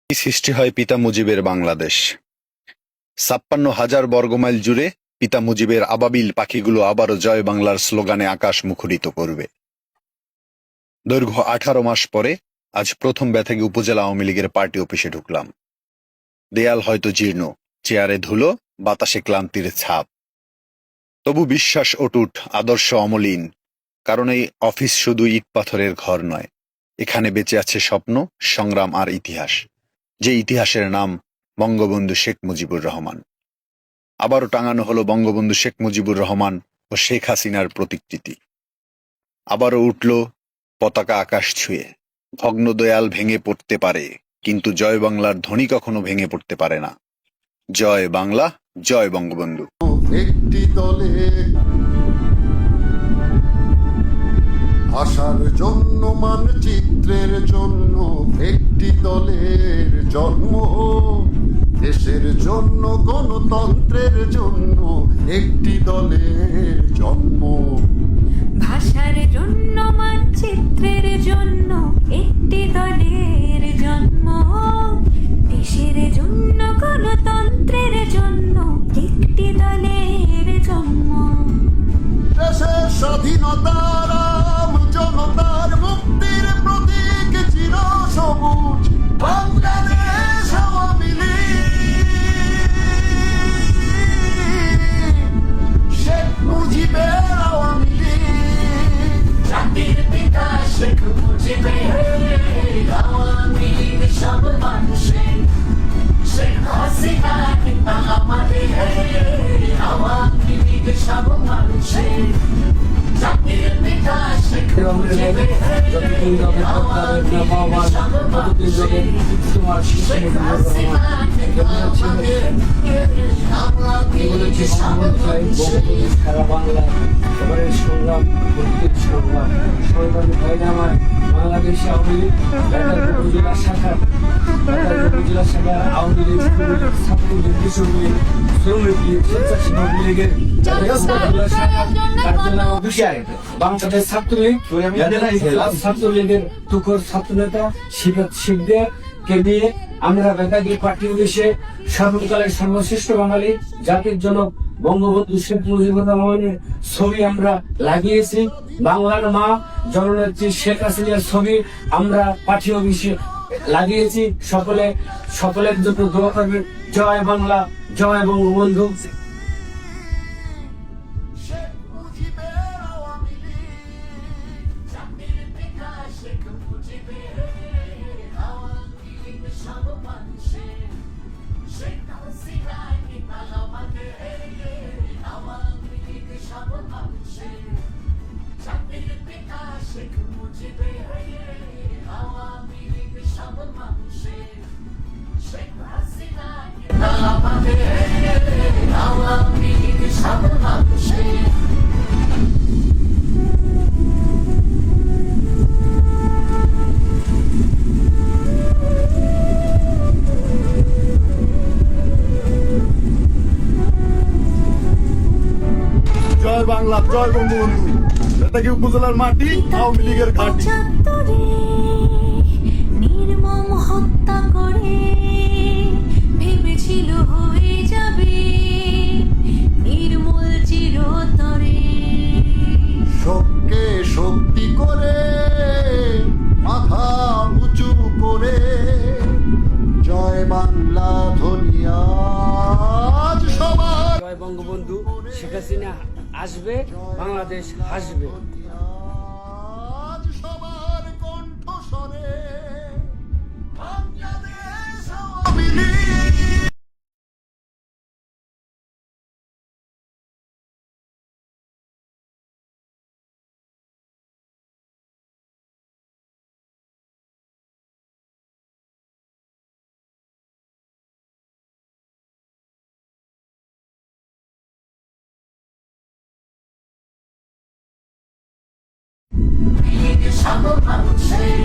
সৃষ্টি হয় পিতা মুজিবের বাংলাদেশ। ৫৬,০০০ বর্গমাইল জুড়ে পিতা মুজিবের আবাবিল পাখিগুলো আবারও জয় বাংলার স্লোগানে আকাশ মুখরিত করবে। দৈর্ঘ্য ১৮ মাস পরে আজ প্রথম বেতাগী উপজেলা আওয়ামী লীগের পার্টি অফিসে ঢুকলাম। দেয়াল হয়তো জীর্ণ, চেয়ারে ধুলো, বাতাসে ক্লান্তির ছাপ, তবু বিশ্বাস অটুট, আদর্শ অমলিন। কারণ এই অফিস শুধু ইট পাথরের ঘর নয়, এখানে বেঁচে আছে স্বপ্ন, সংগ্রাম আর ইতিহাস, যে ইতিহাসের নাম বঙ্গবন্ধু শেখ মুজিবুর রহমান। আবারও টাঙানো হলো বঙ্গবন্ধু শেখ মুজিবুর রহমান ও শেখ হাসিনার প্রতিকৃতি। আবারও উঠল পতাকা আকাশ ছুঁয়ে। ভগ্ন দেয়াল ভেঙে পড়তে পারে, কিন্তু জয় বাংলার ধ্বনি কখনো ভেঙে পড়তে পারে না। জয় বাংলা, জয় বঙ্গবন্ধু। একটি দলে আসার জন্য, মানচিত্রের জন্য একটি দলের জন্ম, দেশের জন্য, গণতন্ত্রের জন্য একটি দলের জন্ম, ভাষার জন্য, মানচিত্রের জন্য একটি দলের জন্ম, দেশের জন্য, গণতন্ত্রের জন্য একটি দলের জন্ম। দেশের স্বাধীনতার আম জনতার মুক্তির প্রতীক চির সবুজ বাংলাদেশ আওয়ামী লীগ, শেখ মুজিবের আওয়ামী লীগ, জাতির পিতা শেখ মুজিবের আওয়ামী লীগ সব মানুষের, শেখ হাসিনা পিতা আমাদের আওয়ামী লীগ সব মানুষের, জাতির পিতা শেখ মুজিবের আওয়ামী লীগ সব মানুষের, শেখ হাসিনা পিতা আমাদের আওয়ামী লীগ সব মানুষের। সারা বাংলা এবারে সংগ্রাম, প্রত্যেক সংগ্রামী ভাইরা আমার, বাংলাদেশ আওয়ামী লীগ উপজেলা শাখা আওয়ামী লীগ, ছাত্রলীগ, কৃষক লীগ, শ্রমিক লীগ, স্বেচ্ছাসেবক লীগের বাংলাদেশ ছাত্রলীগের তুখর ছাত্রনেতা শিখদের কে নিয়ে আমরা বেতাগী পার্টি অফিসে সর্বকালের সর্বশ্রেষ্ঠ বাঙালি জাতির জনক বঙ্গবন্ধু শেখ মুজিবুর রহমানের ছবি আমরা লাগিয়েছি। বাংলার মা জননেত্রী শেখ হাসিনার ছবি আমরা পার্টি অফিসে লাগিয়েছি। সকলের জন্য দোয়া করবেন। জয় বাংলা, জয় বঙ্গবন্ধু। জয় বাংলা, জয় বঙ্গবন্ধু। বেতাগী উপজেলার মাটি, আওয়ামী লীগের ঘাঁটি। নির্মম হত্যা করে ভেবেছিল হয়ে যাবে নির্মূল চিরতরে। শোককে শক্তি করে, মাথা উঁচু করে, জয় বাংলা ধ্বনি আজ সবার। জয় বঙ্গবন্ধু। শেখ হাসিনা আসবে, বাংলাদেশ হাসবে। আজ সবার কণ্ঠস্বরে বাংলাদেশ আওয়ামী লীগ। সব মানুষের